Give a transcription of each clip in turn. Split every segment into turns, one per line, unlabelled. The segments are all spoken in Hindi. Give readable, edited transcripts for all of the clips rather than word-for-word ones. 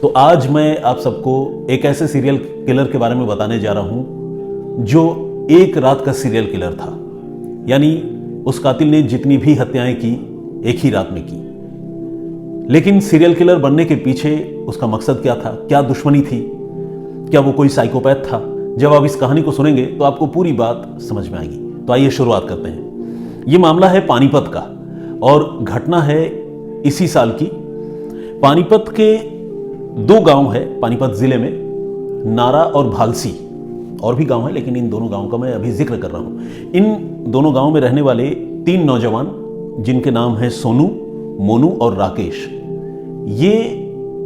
तो आज मैं आप सबको एक ऐसे सीरियल किलर के बारे में बताने जा रहा हूं जो एक रात का सीरियल किलर था। यानी उस कातिल ने जितनी भी हत्याएं की एक ही रात में की। लेकिन सीरियल किलर बनने के पीछे उसका मकसद क्या था, क्या दुश्मनी थी, क्या वो कोई साइकोपैथ था? जब आप इस कहानी को सुनेंगे तो आपको पूरी बात समझ में आएगी। तो आइए शुरुआत करते हैं। ये मामला है पानीपत का और घटना है इसी साल की। पानीपत के दो गांव है पानीपत जिले में, नारा और भालसी। और भी गांव है लेकिन इन दोनों गांवों का मैं अभी जिक्र कर रहा हूं। इन दोनों गांवों में रहने वाले तीन नौजवान जिनके नाम है सोनू, मोनू और राकेश, ये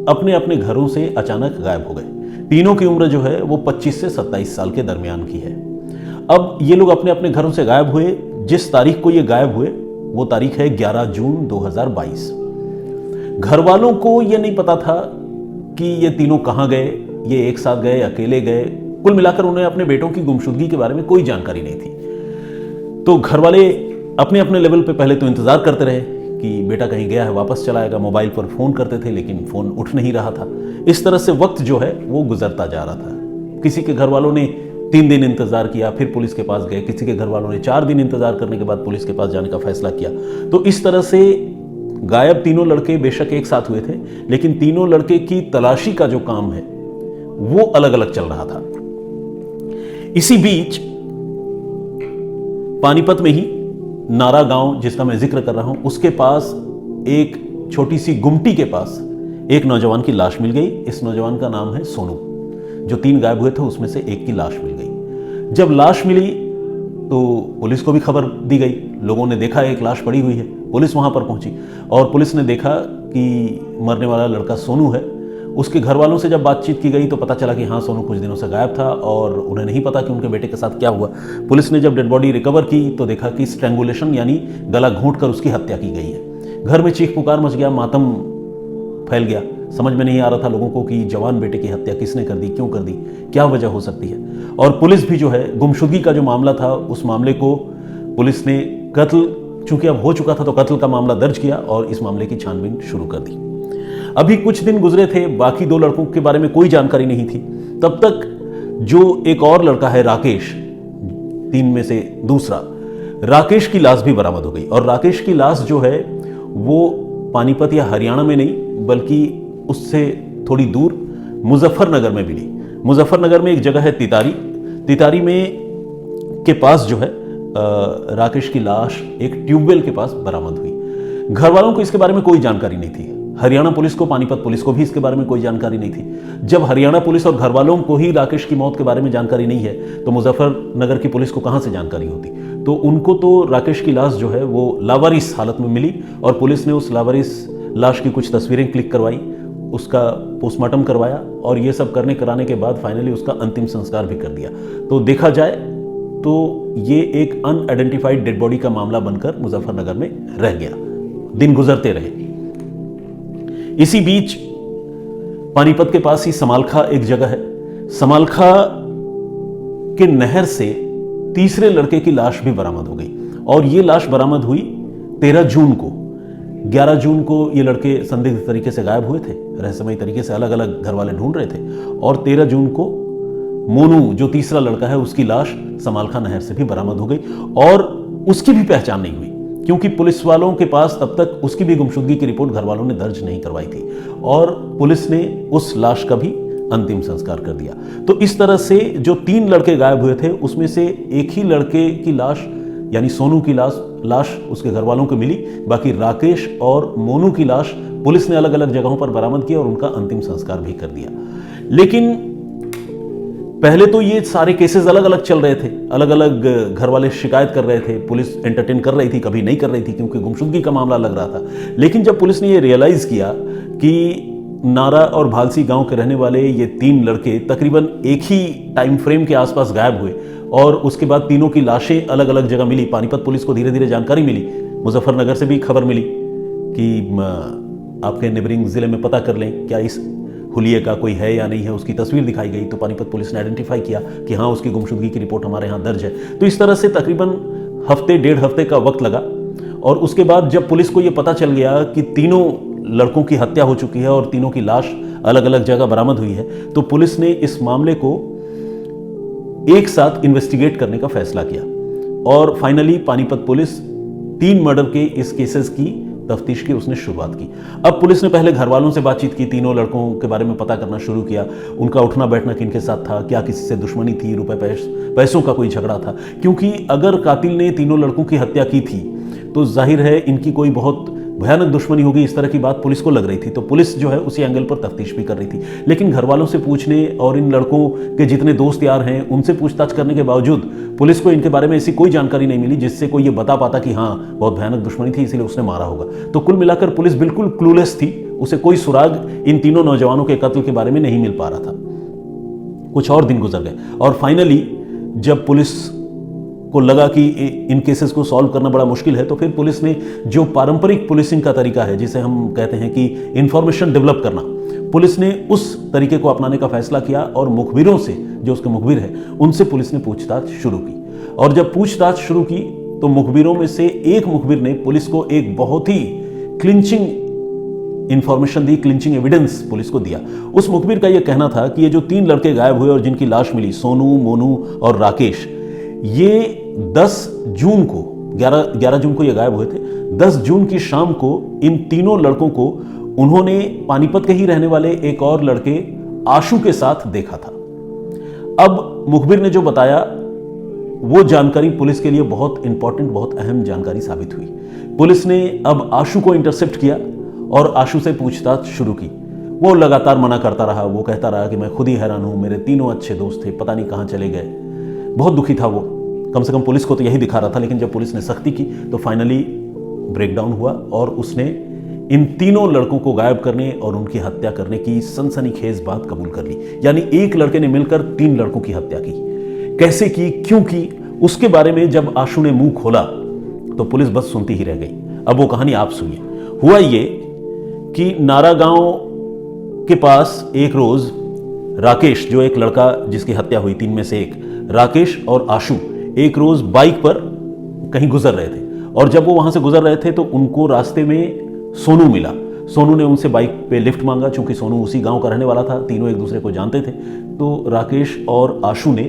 अपने अपने घरों से अचानक गायब हो गए। तीनों की उम्र जो है वो 25 से 27 साल के दरमियान की है। अब ये लोग अपने अपने घरों से गायब हुए। जिस तारीख को ये गायब हुए वो तारीख है 11 जून 2022। घर वालों को ये नहीं पता था कि ये तीनों कहां गए, ये एक साथ गए, अकेले गए। कुल मिलाकर उन्हें अपने बेटों की गुमशुदगी के बारे में कोई जानकारी नहीं थी। तो घर वाले अपने अपने लेवल पे पहले तो इंतजार करते रहे कि बेटा कहीं गया है, वापस चला आएगा। मोबाइल पर फोन करते थे लेकिन फोन उठ नहीं रहा था। इस तरह से वक्त जो है वो गुजरता जा रहा था। किसी के घर वालों ने 3 दिन इंतजार किया, फिर पुलिस के पास गए। किसी के घर वालों ने 4 दिन इंतजार करने के बाद पुलिस के पास जाने का फैसला किया। तो इस तरह से गायब तीनों लड़के बेशक एक साथ हुए थे, लेकिन तीनों लड़के की तलाशी का जो काम है वो अलग अलग चल रहा था। इसी बीच पानीपत में ही नारा गांव जिसका मैं जिक्र कर रहा हूं, उसके पास एक छोटी सी गुमटी के पास एक नौजवान की लाश मिल गई। इस नौजवान का नाम है सोनू। जो 3 गायब हुए थे उसमें से एक की लाश मिल गई। जब लाश मिली तो पुलिस को भी खबर दी गई। लोगों ने देखा एक लाश पड़ी हुई है, पुलिस वहां पर पहुंची और पुलिस ने देखा कि मरने वाला लड़का सोनू है। उसके घर वालों से जब बातचीत की गई तो पता चला कि हाँ, सोनू कुछ दिनों से गायब था और उन्हें नहीं पता कि उनके बेटे के साथ क्या हुआ। पुलिस ने जब डेड बॉडी रिकवर की तो देखा कि स्ट्रैंगुलेशन यानी गला घोंटकर उसकी हत्या की गई है। घर में चीख पुकार मच गया, मातम फैल गया। समझ में नहीं आ रहा था लोगों को कि जवान बेटे की हत्या किसने कर दी, क्यों कर दी, क्या वजह हो सकती है। और पुलिस भी जो है, गुमशुदगी का जो मामला था उस मामले को पुलिस ने कत्ल, चूंकि अब हो चुका था तो कत्ल का मामला दर्ज किया और इस मामले की छानबीन शुरू कर दी। अभी कुछ दिन गुजरे थे, बाकी 2 लड़कों के बारे में कोई जानकारी नहीं थी। तब तक जो एक और लड़का है राकेश, 3 में से दूसरा, राकेश की लाश भी बरामद हो गई। और राकेश की लाश जो है वो पानीपत या हरियाणा में नहीं बल्कि उससे थोड़ी दूर मुजफ्फरनगर में मिली। मुजफ्फरनगर में एक जगह है तितारी। तितारी में के पास जो है राकेश की लाश एक ट्यूबवेल के पास बरामद हुई। घर वालों को इसके बारे में कोई जानकारी नहीं थी। हरियाणा पुलिस को, पानीपत पुलिस को भी इसके बारे में कोई जानकारी नहीं थी। जब हरियाणा पुलिस और घर वालों को ही राकेश की मौत के बारे में जानकारी नहीं है तो मुजफ्फरनगर की पुलिस को कहां से जानकारी होती। तो उनको तो राकेश की लाश जो है वो लावारिस हालत में मिली और पुलिस ने उस लावारिस लाश की कुछ तस्वीरें क्लिक करवाई, उसका पोस्टमार्टम करवाया और ये सब कराने के बाद फाइनली उसका अंतिम संस्कार भी कर दिया। तो देखा जाए तो ये एक अनआइडेंटिफाइड डेड बॉडी का मामला बनकर मुजफ्फरनगर में रह गया। दिन गुजरते रहे। इसी बीच पानीपत के पास ही समालखा एक जगह है। समालखा के नहर से तीसरे लड़के की लाश भी बरामद हो गई और ये लाश बरामद हुई 13 जून को। 11 जून को ये लड़के संदिग्ध तरीके से गायब हुए थे, रहस्यमयी तरीके से अलग अलग घर वाले ढूंढ रहे थे। और 13 जून को मोनू जो तीसरा लड़का है उसकी लाश समालखा नहर से भी बरामद हो गई और उसकी भी पहचान नहीं हुई क्योंकि पुलिस वालों के पास तब तक उसकी भी गुमशुदगी की रिपोर्ट घर वालों ने दर्ज नहीं करवाई थी और पुलिस ने उस लाश का भी अंतिम संस्कार कर दिया। तो इस तरह से जो 3 लड़के गायब हुए थे उसमें से एक ही लड़के की लाश यानी सोनू की लाश उसके घर वालों को मिली। बाकी राकेश और मोनू की लाश पुलिस ने अलग अलग जगहों पर बरामद किया और उनका अंतिम संस्कार भी कर दिया। लेकिन पहले तो ये सारे केसेस अलग अलग चल रहे थे, अलग अलग घर वाले शिकायत कर रहे थे, पुलिस एंटरटेन कर रही थी, कभी नहीं कर रही थी क्योंकि गुमशुदगी का मामला लग रहा था। लेकिन जब पुलिस ने ये रियलाइज किया कि नारा और भालसी गांव के रहने वाले ये 3 लड़के तकरीबन एक ही टाइम फ्रेम के आसपास गायब हुए और उसके बाद तीनों की लाशें अलग अलग जगह मिली। पानीपत पुलिस को धीरे धीरे जानकारी मिली, मुजफ्फरनगर से भी खबर मिली कि आपके नेबरिंग जिले में पता कर लें क्या इस हुलिये का कोई है या नहीं है। उसकी तस्वीर दिखाई गई तो पानीपत पुलिस ने आइडेंटिफाई किया कि हाँ, उसकी गुमशुदगी की रिपोर्ट हमारे यहाँ दर्ज है। तो इस तरह से तकरीबन हफ्ते 1.5 हफ्ते का वक्त लगा और उसके बाद जब पुलिस को यह पता चल गया कि तीनों लड़कों की हत्या हो चुकी है और तीनों की लाश अलग अलग जगह बरामद हुई है, तो पुलिस ने इस मामले को एक साथ इन्वेस्टिगेट करने का फैसला किया और फाइनली पानीपत पुलिस 3 मर्डर के इस केसेस की तफ्तीश की उसने शुरुआत की। अब पुलिस ने पहले घर वालों से बातचीत की, तीनों लड़कों के बारे में पता करना शुरू किया, उनका उठना बैठना किनके साथ था, क्या किसी से दुश्मनी थी, रुपए पैसों का कोई झगड़ा था, क्योंकि अगर कातिल ने तीनों लड़कों की हत्या की थी तो जाहिर है इनकी कोई बहुत भयानक दुश्मनी होगी, इस तरह की बात पुलिस को लग रही थी। तो पुलिस जो है उसी एंगल पर तफ्तीश भी कर रही थी, लेकिन घर वालों से पूछने और इन लड़कों के जितने दोस्त यार हैं उनसे पूछताछ करने के बावजूद पुलिस को इनके बारे में ऐसी कोई जानकारी नहीं मिली जिससे कोई ये बता पाता कि हाँ बहुत भयानक दुश्मनी थी इसलिए उसने मारा होगा। तो कुल मिलाकर पुलिस बिल्कुल क्लूलेस थी, उसे कोई सुराग इन तीनों नौजवानों के कत्ल के बारे में नहीं मिल पा रहा था। कुछ और दिन गुजर गए और फाइनली जब पुलिस को लगा कि इन केसेस को सॉल्व करना बड़ा मुश्किल है, तो फिर पुलिस ने जो पारंपरिक पुलिसिंग का तरीका है जिसे हम कहते हैं कि इंफॉर्मेशन डेवलप करना, पुलिस ने उस तरीके को अपनाने का फैसला किया और मुखबिरों से, जो उसके मुखबिर है, उनसे पुलिस ने पूछताछ शुरू की। और जब पूछताछ शुरू की तो मुखबिरों में से एक मुखबिर ने पुलिस को एक बहुत ही क्लिंचिंग इंफॉर्मेशन दी, क्लिंचिंग एविडेंस पुलिस को दिया। उस मुखबिर का यह कहना था कि ये जो 3 लड़के गायब हुए और जिनकी लाश मिली, सोनू, मोनू और राकेश, ये 10 जून को 11 जून को ये गायब हुए थे। 10 जून की शाम को इन तीनों लड़कों को उन्होंने पानीपत के ही रहने वाले एक और लड़के आशु के साथ देखा था। अब मुखबिर ने जो बताया वो जानकारी पुलिस के लिए बहुत इंपॉर्टेंट, बहुत अहम जानकारी साबित हुई। पुलिस ने अब आशु को इंटरसेप्ट किया और आशु से पूछताछ शुरू की। वो लगातार मना करता रहा, वो कहता रहा कि मैं खुद ही हैरान हूं, मेरे तीनों अच्छे दोस्त थे, पता नहीं कहां चले गए। बहुत दुखी था वो, कम से कम पुलिस को तो यही दिखा रहा था। लेकिन जब पुलिस ने सख्ती की तो फाइनली ब्रेकडाउन हुआ और उसने इन तीनों लड़कों को गायब करने और उनकी हत्या करने की सनसनीखेज बात कबूल कर ली। यानी एक लड़के ने मिलकर 3 लड़कों की हत्या की। कैसे की, क्यों की, उसके बारे में जब आशु ने मुंह खोला तो पुलिस बस सुनती ही रह गई। अब वो कहानी आप सुनिए। हुआ ये कि नारा गांव के पास एक रोज राकेश, जो एक लड़का जिसकी हत्या हुई 3 में से एक, राकेश और आशु एक रोज बाइक पर कहीं गुजर रहे थे और जब वो वहां से गुजर रहे थे तो उनको रास्ते में सोनू मिला। सोनू ने उनसे बाइक पे लिफ्ट मांगा, चूंकि सोनू उसी गांव का रहने वाला था, तीनों एक दूसरे को जानते थे। तो राकेश और आशु ने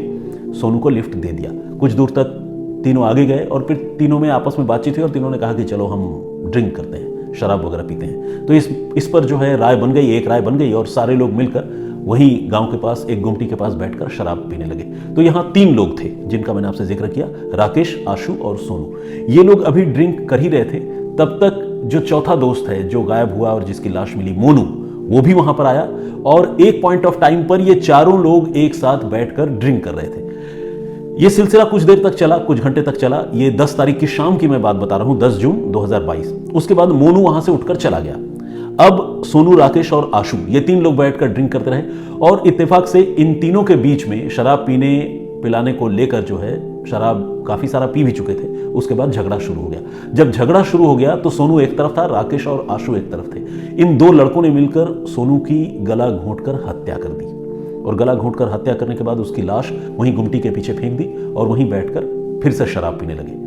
सोनू को लिफ्ट दे दिया। कुछ दूर तक तीनों आगे गए और फिर तीनों में आपस में बातचीत हुई और तीनों ने कहा कि चलो हम ड्रिंक करते हैं, शराब वगैरह पीते हैं। तो इस पर जो है राय बन गई, एक राय बन गई और सारे लोग मिलकर वहीं गांव के पास एक गुमटी के पास बैठकर शराब पीने लगे। तो यहां 3 लोग थे जिनका मैंने आपसे जिक्र किया, राकेश, आशु और सोनू। ये लोग अभी ड्रिंक कर ही रहे थे, तब तक जो चौथा दोस्त है जो गायब हुआ और जिसकी लाश मिली, मोनू, वो भी वहां पर आया और एक पॉइंट ऑफ टाइम पर ये चारों लोग एक साथ बैठकर ड्रिंक कर रहे थे। ये सिलसिला कुछ देर तक चला, कुछ घंटे तक चला। ये 10 तारीख की शाम की मैं बात बता रहा हूं, 10 जून 2022। उसके बाद मोनू वहां से उठकर चला गया। अब सोनू, राकेश और आशु, ये 3 लोग बैठकर ड्रिंक करते रहे और इत्तेफाक से इन तीनों के बीच में शराब पीने पिलाने को लेकर जो है, शराब काफी सारा पी भी चुके थे, उसके बाद झगड़ा शुरू हो गया। जब झगड़ा शुरू हो गया तो सोनू एक तरफ था, राकेश और आशु एक तरफ थे। इन 2 लड़कों ने मिलकर सोनू की गला घोंटकर हत्या कर दी और गला घोंटकर हत्या करने के बाद उसकी लाश वहीं गुमटी के पीछे फेंक दी और वहीं बैठकर फिर से शराब पीने लगे।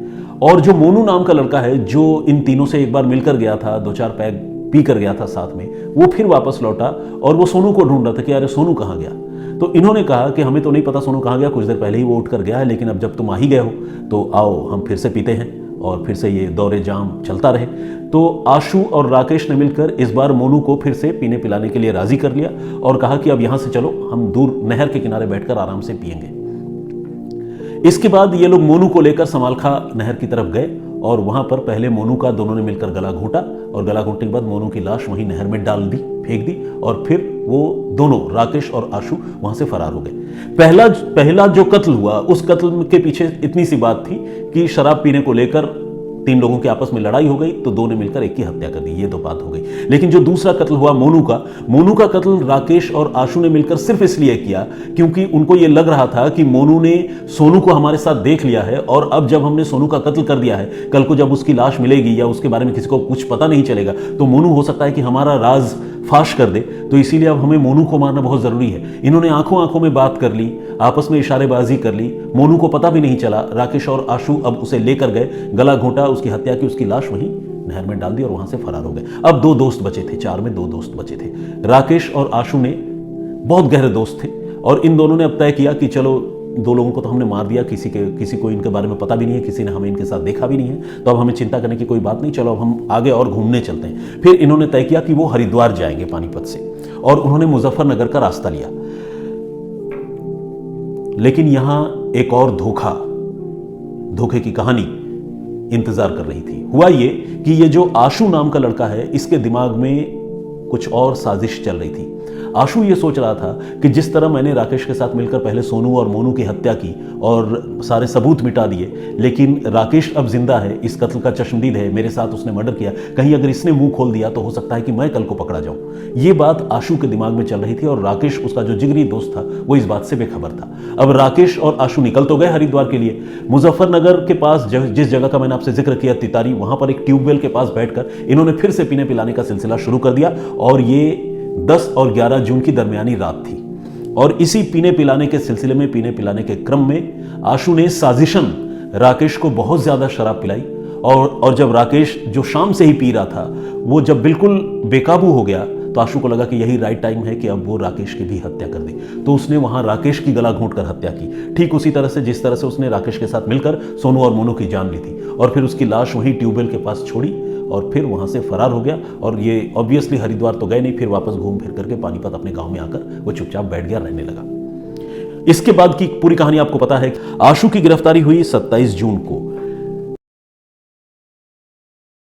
और जो मोनू नाम का लड़का है, जो इन तीनों से एक बार मिलकर गया था, 2-4 पैग पी कर गया था साथ में, वो फिर वापस लौटा और वो सोनू को ढूंढ रहा था कि अरे सोनू कहाँ गया। तो इन्होंने कहा कि हमें तो नहीं पता सोनू कहाँ गया, कुछ देर पहले ही वो उठकर गया है, लेकिन अब जब तुम आ ही गए हो तो आओ हम फिर से पीते हैं और फिर से ये दौरे जाम चलता रहे। तो आशु और राकेश ने मिलकर इस बार मोनू को फिर से पीने पिलाने के लिए राजी कर लिया और कहा कि अब यहां से चलो, हम दूर नहर के किनारे बैठकर आराम से पिएंगे। इसके बाद ये लोग मोनू को लेकर समालखा नहर की तरफ गए और वहां पर पहले मोनू का दोनों ने मिलकर गला घोंटा और गला घोंटने के बाद मोनू की लाश वहीं नहर में डाल दी, फेंक दी और फिर वो दोनों, राकेश और आशु, वहां से फरार हो गए। पहला जो कत्ल हुआ, उस कत्ल के पीछे इतनी सी बात थी कि शराब पीने को लेकर 3 लोगों के आपस में लड़ाई हो गई तो 2 ने मिलकर एक की हत्या कर दी, ये तो बात हो गई। लेकिन जो दूसरा कत्ल हुआ मोनू का कत्ल राकेश और आशु ने मिलकर सिर्फ इसलिए किया क्योंकि उनको ये लग रहा था कि मोनू ने सोनू को हमारे साथ देख लिया है और अब जब हमने सोनू का कत्ल कर दिया है, कल को जब उसकी लाश मिलेगी या उसके बारे में किसी को कुछ पता नहीं चलेगा तो मोनू हो सकता है कि हमारा राज फाश कर दे। तो इसीलिए अब हमें मोनू को मारना बहुत जरूरी है। इन्होंने आंखों में बात कर ली, आपस में इशारेबाजी कर ली, मोनू को पता भी नहीं चला। राकेश और आशु अब उसे लेकर गए, गला घोंटा, उसकी हत्या की, उसकी लाश वहीं नहर में डाल दी और वहां से फरार हो गए। अब 2 दोस्त बचे थे, 4 में 2 दोस्त बचे थे। राकेश और आशु ने बहुत गहरे दोस्त थे और इन दोनों ने अब तय किया कि चलो 2 लोगों को तो हमने मार दिया, किसी को इनके बारे में पता भी नहीं है, किसी ने हमें इनके साथ देखा भी नहीं है, तो अब हमें चिंता करने की कोई बात नहीं, चलो अब हम आगे और घूमने चलते हैं। फिर इन्होंने तय किया कि वो हरिद्वार जाएंगे पानीपत से और उन्होंने मुजफ्फरनगर का रास्ता लिया। लेकिन यहां एक और धोखे की कहानी इंतजार कर रही थी। हुआ ये कि ये जो आशु नाम का लड़का है, इसके दिमाग में कुछ और साजिश चल रही थी। आशु ये सोच रहा था कि जिस तरह मैंने राकेश के साथ मिलकर पहले सोनू और मोनू की हत्या की और सारे सबूत मिटा दिए, लेकिन राकेश अब जिंदा है, इस कत्ल का चश्मदीद है, मेरे साथ उसने मर्डर किया, कहीं अगर इसने मुंह खोल दिया तो हो सकता है कि मैं कल को पकड़ा जाऊं। ये बात आशु के दिमाग में चल रही थी और राकेश, उसका जो जिगरी दोस्त था, वो इस बात से बेखबर था। अब राकेश और आशु निकल तो गए हरिद्वार के लिए। मुजफ्फरनगर के पास जिस जगह का मैंने आपसे जिक्र किया, तितारी, वहां पर एक ट्यूबवेल के पास बैठकर इन्होंने फिर से पीने पिलाने का सिलसिला शुरू कर दिया और ये 10 और 11 जून की दरमियानी रात थी। और इसी पीने पिलाने के सिलसिले में, पीने पिलाने के क्रम में आशु ने साजिशन राकेश को बहुत ज्यादा शराब पिलाई और जब राकेश, जो शाम से ही पी रहा था, वो जब बिल्कुल बेकाबू हो गया तो आशु को लगा कि यही राइट टाइम है कि अब वो राकेश की भी हत्या कर दे। तो उसने वहां राकेश की गला घोंटकर हत्या की, ठीक उसी तरह से जिस तरह से उसने राकेश के साथ मिलकर सोनू और मोनू की जान ली थी। और फिर उसकी लाश वहीं ट्यूबवेल के पास छोड़ी और फिर वहां से फरार हो गया। और ये ऑब्वियसली हरिद्वार तो गए नहीं, फिर वापस घूम फिर करके पानीपत अपने गांव में आकर वो चुपचाप बैठ गया, रहने लगा। इसके बाद की पूरी कहानी आपको पता है। आशु की गिरफ्तारी हुई 27 जून को